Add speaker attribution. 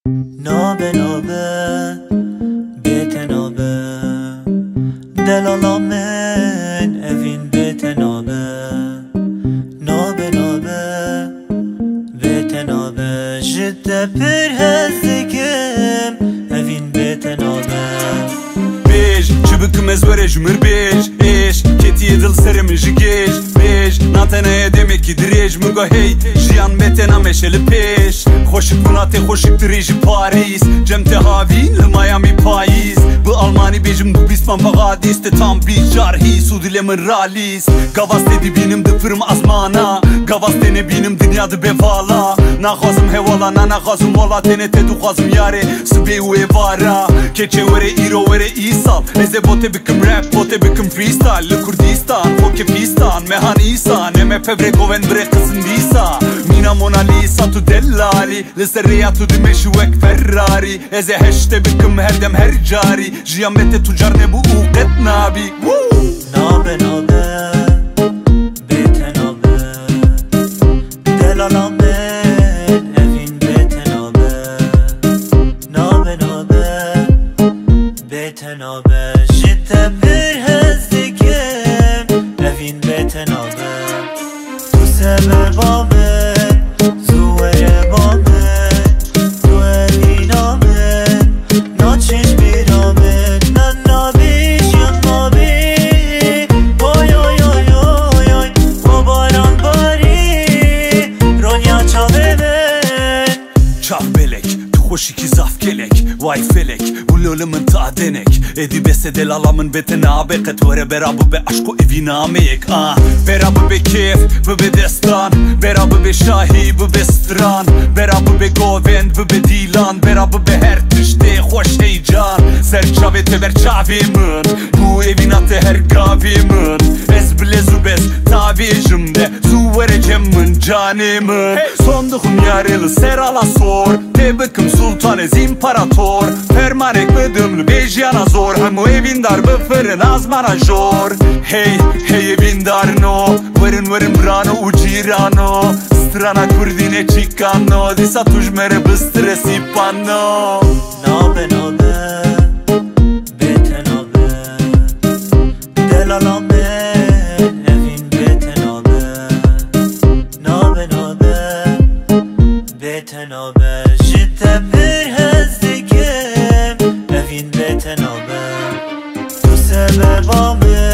Speaker 1: نابه نابه بتنابه دلالا من اوین بتنابه نابه نابه بتنابه جده پر هزدکم اوین بتنابه
Speaker 2: بیش چی بکم از وره جمر بیش ایش کتی دل سرم جگیش بیش ناتنه demek ki direj Murga hey jiyan betena meşeli peş Hoşik bunate hoşik direj Paris Cemte havin li Miami Paris Bu Almani bejim du bisman pagadis Te tam bir jarhi su dilemin ralis Gavas dedi benim dıfırım azmana Gavas dene benim dünyada bevala Nakhazım hevala na nakhazım ola Tene te dukhazım yare Sıbe u evara Keçe vere iro vere isal Eze bote bikim rap bote bikim freestyle Li Kurdistan hoke pistan Mehan isan Eme febrekoven bre kısın disa Mina Mona Lisa tu dellali Liseriya tu dimeşvek Ferrari Eze heşte bikim herdem her cari Jiyamete tucar ne bu uqet nabi
Speaker 1: نابه نابه بتنابه دلالا من اوین بتنابه نابه نابه بتنابه جده پر هزدکم اوین بتنابه تو سببامه زوره بامه تو اوینامه ناچش بیرامه ننابیش یا نابی وای وای وای وای وای و باران باری رونیا çave ben
Speaker 2: Çav belek tu hoşiki zaf kelek Vay felek bu lölümün ta denek Edi bese delalamın betena beket Vere berabı be aşko evinameyek Berabı be keyf bu be destan Berabı be şahi bu be stran Berabı be govend bu be dilan Berabı be her tişte hoş heyecan Serçave teber çavimin Bu evinate her kavimin Ez bile zubez tavijimde Zu vereceğimin canimin Sondukum yarılı serala sor Tebekım sultanez imparator Fermanek bıdımlı bejyana zor Hamu evindar bu fırın azmana jor Hey hey evindar no Verin verin brano ucirano Strana kurdine çikano Disa tujmere bıstre sipano
Speaker 1: نابه نابه بتنابه دلالا من اوین بتنابه نابه نابه بتنابه جده پر هزدکم اوین بتنابه تو سببامه